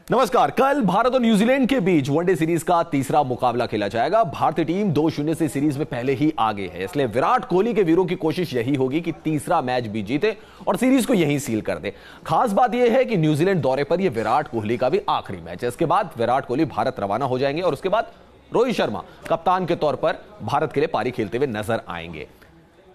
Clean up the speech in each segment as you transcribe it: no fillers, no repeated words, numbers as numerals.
नमस्कार। कल भारत और न्यूजीलैंड के बीच वनडे सीरीज का तीसरा मुकाबला खेला जाएगा। भारतीय टीम 2-0 से सीरीज में पहले ही आगे है, इसलिए विराट कोहली के वीरों की कोशिश यही होगी कि तीसरा मैच भी जीते और सीरीज को यहीं सील कर दे। खास बात यह है कि न्यूजीलैंड दौरे पर यह विराट कोहली का भी आखिरी मैच है। इसके बाद विराट कोहली भारत रवाना हो जाएंगे और उसके बाद रोहित शर्मा कप्तान के तौर पर भारत के लिए पारी खेलते हुए नजर आएंगे।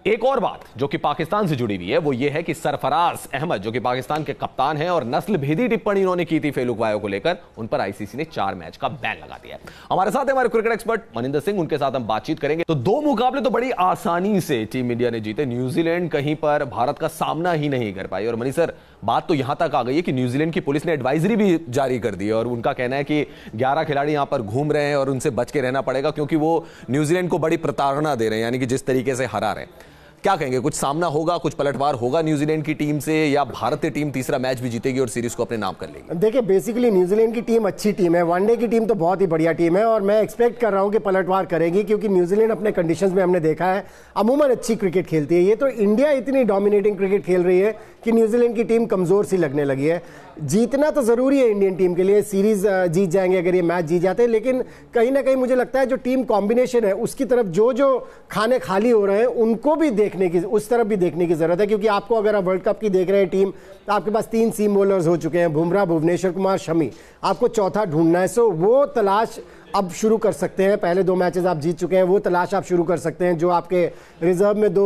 एक और बात जो कि पाकिस्तान से जुड़ी हुई है वो ये है कि सरफराज अहमद जो कि पाकिस्तान के कप्तान हैं और नस्ल भेदी टिप्पणी उन्होंने की थी फेलुक वायो को लेकर, उन पर आईसीसी ने 4 मैच का बैन लगा दिया है। हमारे साथ हमारे क्रिकेट एक्सपर्ट मनिंदर सिंह, उनके साथ हम बातचीत करेंगे। तो 2 मुकाबले तो बड़ी आसानी से टीम इंडिया ने जीते। न्यूजीलैंड कहीं पर भारत का सामना ही नहीं कर पाई और मनी सर, बात तो यहां तक आ गई है कि न्यूजीलैंड की पुलिस ने एडवाइजरी भी जारी कर दी है और उनका कहना है कि 11 खिलाड़ी यहां पर घूम रहे हैं और उनसे बच के रहना पड़ेगा क्योंकि वो न्यूजीलैंड को बड़ी प्रताड़ना दे रहे हैं, यानी कि जिस तरीके से हरा रहे हैं। क्या कहेंगे, कुछ सामना होगा, कुछ पलटवार होगा न्यूजीलैंड की टीम से, या भारतीय टीम तीसरा मैच भी जीतेगी और सीरीज को अपने नाम कर लेगी? देखिए, बेसिकली न्यूजीलैंड की टीम अच्छी टीम है, वनडे की टीम तो बहुत ही बढ़िया टीम है और मैं एक्सपेक्ट कर रहा हूं कि पलटवार करेगी क्योंकि न्यूजीलैंड अपने कंडीशंस में हमने देखा है अमूमन अच्छी क्रिकेट खेलती है। ये तो इंडिया इतनी डोमिनेटिंग क्रिकेट खेल रही है कि न्यूजीलैंड की टीम कमजोर सी लगने लगी है। जीतना तो जरूरी है इंडियन टीम के लिए, सीरीज जीत जाएंगे अगर ये मैच जीत जाते हैं, लेकिन कहीं ना कहीं मुझे लगता है जो टीम कॉम्बिनेशन है उसकी तरफ जो खाने खाली हो रहे हैं उनको भी देखने की, उस तरफ भी देखने की जरूरत है क्योंकि आपको अगर आप वर्ल्ड कप की देख रहे हैं टीम तो आपके पास 3 सीम बॉलर्स हो चुके हैं, बुमराह, भुवनेश्वर कुमार, शमी, आपको चौथा ढूंढना है। सो वो तलाश अब शुरू कर सकते हैं। पहले 2 मैचेस आप जीत चुके हैं, वो तलाश आप शुरू कर सकते हैं। जो आपके रिजर्व में 2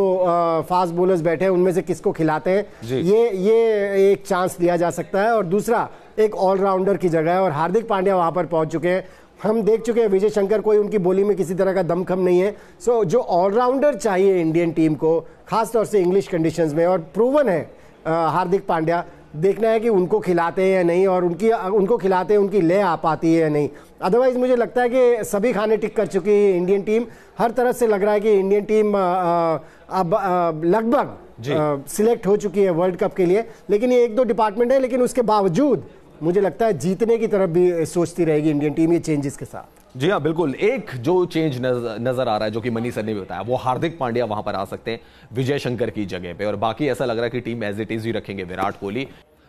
फास्ट बॉलर्स बैठे हैं उनमें से किसको खिलाते हैं, ये एक चांस लिया जा सकता है। और दूसरा, एक ऑलराउंडर की जगह है और हार्दिक पांड्या वहां पर पहुंच चुके हैं। हम देख चुके हैं विजय शंकर, कोई उनकी बॉलिंग में किसी तरह का दमखम नहीं है। सो जो ऑलराउंडर चाहिए इंडियन टीम को, खासतौर से इंग्लिश कंडीशंस में, और प्रूवन है हार्दिक पांड्या, देखना है कि उनको खिलाते हैं या नहीं और उनको खिलाते हैं उनकी ले आ पाती है या नहीं। अदरवाइज मुझे लगता है कि सभी खाने टिक कर चुकी है इंडियन टीम। हर तरफ से लग रहा है कि इंडियन टीम अब लगभग सिलेक्ट हो चुकी है वर्ल्ड कप के लिए, लेकिन ये 1-2 डिपार्टमेंट है, लेकिन उसके बावजूद मुझे लगता है जीतने की तरफ भी सोचती रहेगी इंडियन टीम ये चेंजेस के साथ। जी हाँ, बिल्कुल। एक जो चेंज नजर आ रहा है जो कि मनी सर ने भी बताया, वो हार्दिक पांड्या वहां पर आ सकते हैं विजय शंकर की जगह पे, और बाकी ऐसा लग रहा है कि टीम एज इट इज ही रखेंगे विराट कोहली।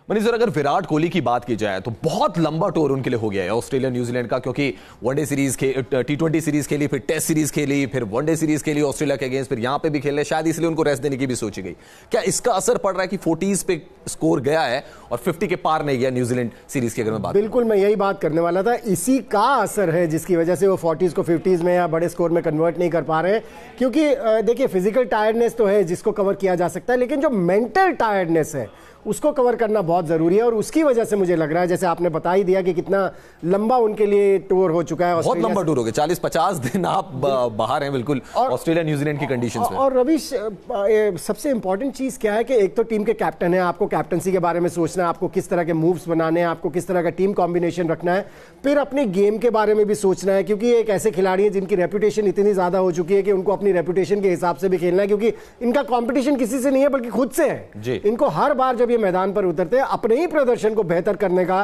मनी सर, अगर विराट कोहली की बात की जाए तो बहुत लंबा टूर उनके लिए हो गया है ऑस्ट्रेलिया न्यूजीलैंड का, क्योंकि वनडे सीरीज T20 सीरीज खेली, फिर टेस्ट सीरीज खेली, फिर वनडे सीरीज खेली ऑस्ट्रेलिया के अगेंस्ट, फिर यहां पे भी खेले, शायद इसलिए उनको रेस्ट देने की भी सोची गई। क्या इसका असर पड़ रहा है कि 40s पे स्कोर गया है और 50 के पार नहीं गया न्यूजीलैंड सीरीज की? अगर मैं बात, बिल्कुल मैं यही बात करने वाला था, इसी का असर है जिसकी वजह से वो 40s को 50s में या बड़े स्कोर में कन्वर्ट नहीं कर पा रहे हैं। क्योंकि देखिए, फिजिकल टायर्डनेस तो है जिसको कवर किया जा सकता है, लेकिन जो मेंटल टायर्डनेस है उसको कवर करना बहुत जरूरी है और उसकी वजह से मुझे लग रहा है, जैसे आपने बता ही दिया कि कितना लंबा उनके लिए टूर हो चुका है। बहुत लंबा टूर हो गया, 40-50 दिन आप बाहर हैं बिल्कुल ऑस्ट्रेलिया न्यूजीलैंड की कंडीशंस में। और रविश, सबसे इंपॉर्टेंट चीज क्या है कि एक तो टीम के कैप्टन है, आपको कैप्टनसी के बारे में सोचना है, आपको किस तरह के मूव्स बनाने हैं, आपको किस तरह का टीम कॉम्बिनेशन रखना है, फिर अपनी गेम के बारे में भी सोचना है क्योंकि एक ऐसे खिलाड़ी हैं जिनकी रेपुटेशन इतनी ज्यादा हो चुकी है कि उनको अपनी रेपुटेशन के हिसाब से भी खेलना है, क्योंकि इनका कॉम्पिटिशन किसी से नहीं है बल्कि खुद से है। इनको हर बार जब ये मैदान पर उतरते हैं अपने ही प्रदर्शन को बेहतर करने का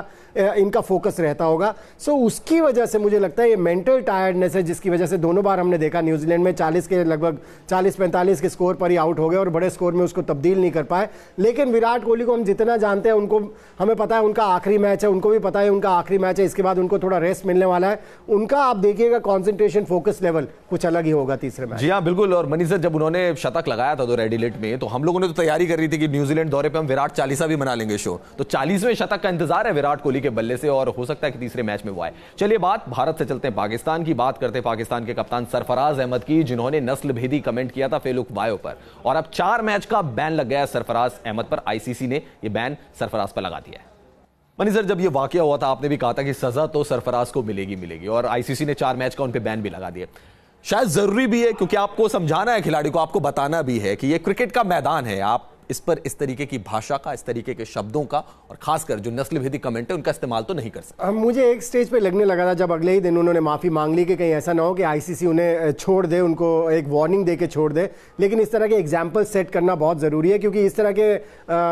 इनका फोकस रहता होगा। सो उसकी वजह से मुझे लगता है ये मेंटल टायर्डनेस है जिसकी वजह से दोनों बार हमने देखा न्यूजीलैंड में 40 के लगभग 40-45 के स्कोर पर ही आउट हो गए और बड़े स्कोर में उसको तब्दील नहीं कर पाए। लेकिन विराट कोहली को हम जितना जानते हैं, उनको हमें पता है उनका आखिरी मैच है, उनको भी पता है उनका आखिरी मैच है, इसके बाद उनको थोड़ा रेस्ट मिलने वाला है। उनका आप देखिएगा कॉन्सेंट्रेशन, फोकस लेवल कुछ अलग ही होगा तीसरे मैच। जी हाँ, बिल्कुल। और मनी सर, जब उन्होंने शतक लगाया था तो रेड एलर्ट में, तो हम लोगों ने तो तैयारी कर रही थी कि न्यूजीलैंड दौरे पर हम विराट 40 भी बना लेंगे शो, तो 40वें शतक का इंतजार है विराट कोहली के बल्ले से और हो सकता है कि तीसरे मैच में वो आए। चलिए, बात भारत से चलते हैं पाकिस्तान की, बात करते हैं पाकिस्तान के कप्तान सरफराज अहमद की, जिन्होंने नस्ल भेदी कमेंट किया था फेलुक वायो पर, और अब 4 मैच का बैन लग गया सरफराज अहमद पर। आईसीसी ने यह बैन सरफराज पर लगा दिया है। मनी सर, जब यह वाकया हुआ था आपने भी कहा था कि सजा तो सरफराज को मिलेगी, और आईसीसी ने 4 मैच का उन पर बैन भी लगा दिया। शायद जरूरी भी है क्योंकि आपको समझाना है खिलाड़ी को, आपको बताना भी है कि यह क्रिकेट का मैदान है, आप इस पर इस तरीके की भाषा का, इस तरीके के शब्दों का और खासकर जो नस्ल भेदी कमेंट है उनका इस्तेमाल तो नहीं कर सकते। मुझे एक स्टेज पे लगने लगा था जब अगले ही दिन उन्होंने माफी मांग ली कि कहीं ऐसा ना हो कि आईसीसी उन्हें छोड़ दे, उनको एक वार्निंग दे के छोड़ दे। लेकिन इस तरह के एग्जाम्पल सेट करना बहुत जरूरी है क्योंकि इस तरह के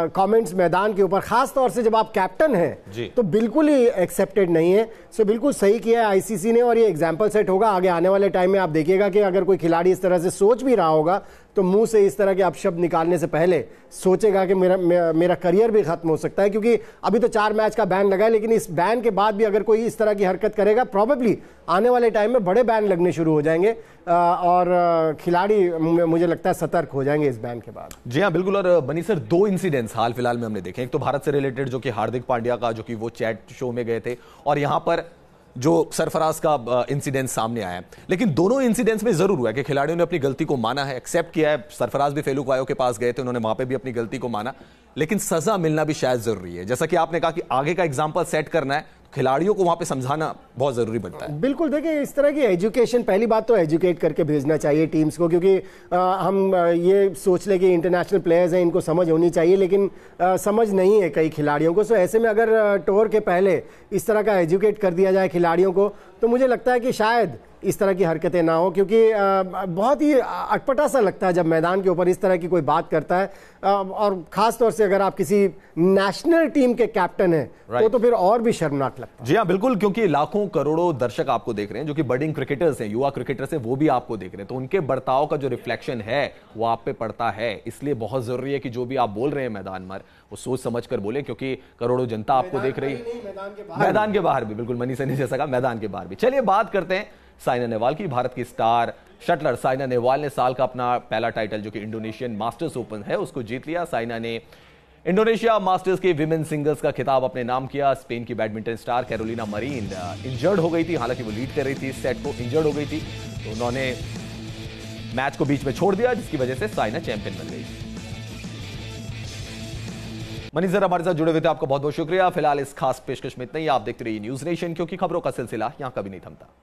कॉमेंट्स मैदान के ऊपर, खास तौर से जब आप कैप्टन हैं, तो बिल्कुल ही एक्सेप्टेड नहीं है। सो बिल्कुल सही किया है आईसीसी ने और ये एग्जाम्पल सेट होगा आगे आने वाले टाइम में। आप देखिएगा कि अगर कोई खिलाड़ी इस तरह से सोच भी रहा होगा तो मुंह से इस तरह के अपशब्द निकालने से पहले सोचेगा कि मेरा करियर भी खत्म हो सकता है, क्योंकि अभी तो 4 मैच का बैन लगा है, लेकिन इस बैन के बाद भी अगर कोई इस तरह की हरकत करेगा, प्रॉबेबली आने वाले टाइम में बड़े बैन लगने शुरू हो जाएंगे और खिलाड़ी मुझे लगता है सतर्क हो जाएंगे इस बैन के बाद। जी हाँ, बिल्कुल। और बनी सर, 2 इंसिडेंट्स हाल फिलहाल में हमने देखे। एक तो भारत से रिलेटेड, जो कि हार्दिक पांड्या का, जो कि वो चैट शो में गए थे, और यहां पर जो सरफराज का इंसिडेंट सामने आया है। लेकिन दोनों इंसिडेंट्स में जरूर हुआ है कि खिलाड़ियों ने अपनी गलती को माना है, एक्सेप्ट किया है। सरफराज भी फेलुक वायो के पास गए थे, उन्होंने वहां पे भी अपनी गलती को माना, लेकिन सजा मिलना भी शायद जरूरी है। जैसा कि आपने कहा कि आगे का एग्जाम्पल सेट करना है, खिलाड़ियों को वहां पे समझाना बहुत जरूरी बनता है। बिल्कुल, देखिए इस तरह की एजुकेशन, पहली बात तो एजुकेट करके भेजना चाहिए टीम्स को, क्योंकि हम ये सोच ले कि इंटरनेशनल प्लेयर्स हैं, इनको समझ होनी चाहिए, लेकिन समझ नहीं है कई खिलाड़ियों को। सो ऐसे में अगर टूर के पहले इस तरह का एजुकेट कर दिया जाए खिलाड़ियों को, तो मुझे लगता है कि शायद इस तरह की हरकतें ना हो, क्योंकि बहुत ही अटपटा सा लगता है जब मैदान के ऊपर इस तरह की कोई बात करता है, और खास तौर से अगर आप किसी नेशनल टीम के कैप्टन हैं तो फिर और भी शर्मनाक लगता है। जी हाँ, बिल्कुल, क्योंकि लाखों करोड़ों दर्शक आपको देख रहे हैं, जो कि बडिंग क्रिकेटर्स हैं, युवा क्रिकेटर्स हैं, वो भी आपको देख रहे हैं, तो उनके बर्ताव का जो रिफ्लेक्शन है वो आप पे पड़ता है। इसलिए बहुत जरूरी है कि जो भी आप बोल रहे हैं मैदान में, वो सोच समझ कर बोले, क्योंकि करोड़ों जनता आपको देख रही है। मैदान के बाहर भी, बिल्कुल मनीष ने जैसा कहा, मैदान के बाहर भी। चलिए बात करते हैं साइना नेहवाल की। भारत की स्टार शटलर साइना नेहवाल ने साल का अपना पहला टाइटल, जो कि इंडोनेशियन मास्टर्स ओपन है, उसको जीत लिया। साइना ने इंडोनेशिया मास्टर्स के विमेन सिंगल्स का खिताब अपने नाम किया। स्पेन की badminton star Carolina marine injured हो गई थी, हालांकि वो लीड कर रही थी इस सेट को, इंजर्ड हो गई थी, तो उन्होंने मैच को बीच में छोड़ दिया, जिसकी वजह से साइना चैंपियन बन गई। मनीष सर हमारे साथ जुड़े हुए थे, आपका बहुत बहुत शुक्रिया। फिलहाल इस खास पेशकश में इतना ही। आप देखते रहिए न्यूज नेशन, क्योंकि खबरों का सिलसिला यहां कभी नहीं थमता।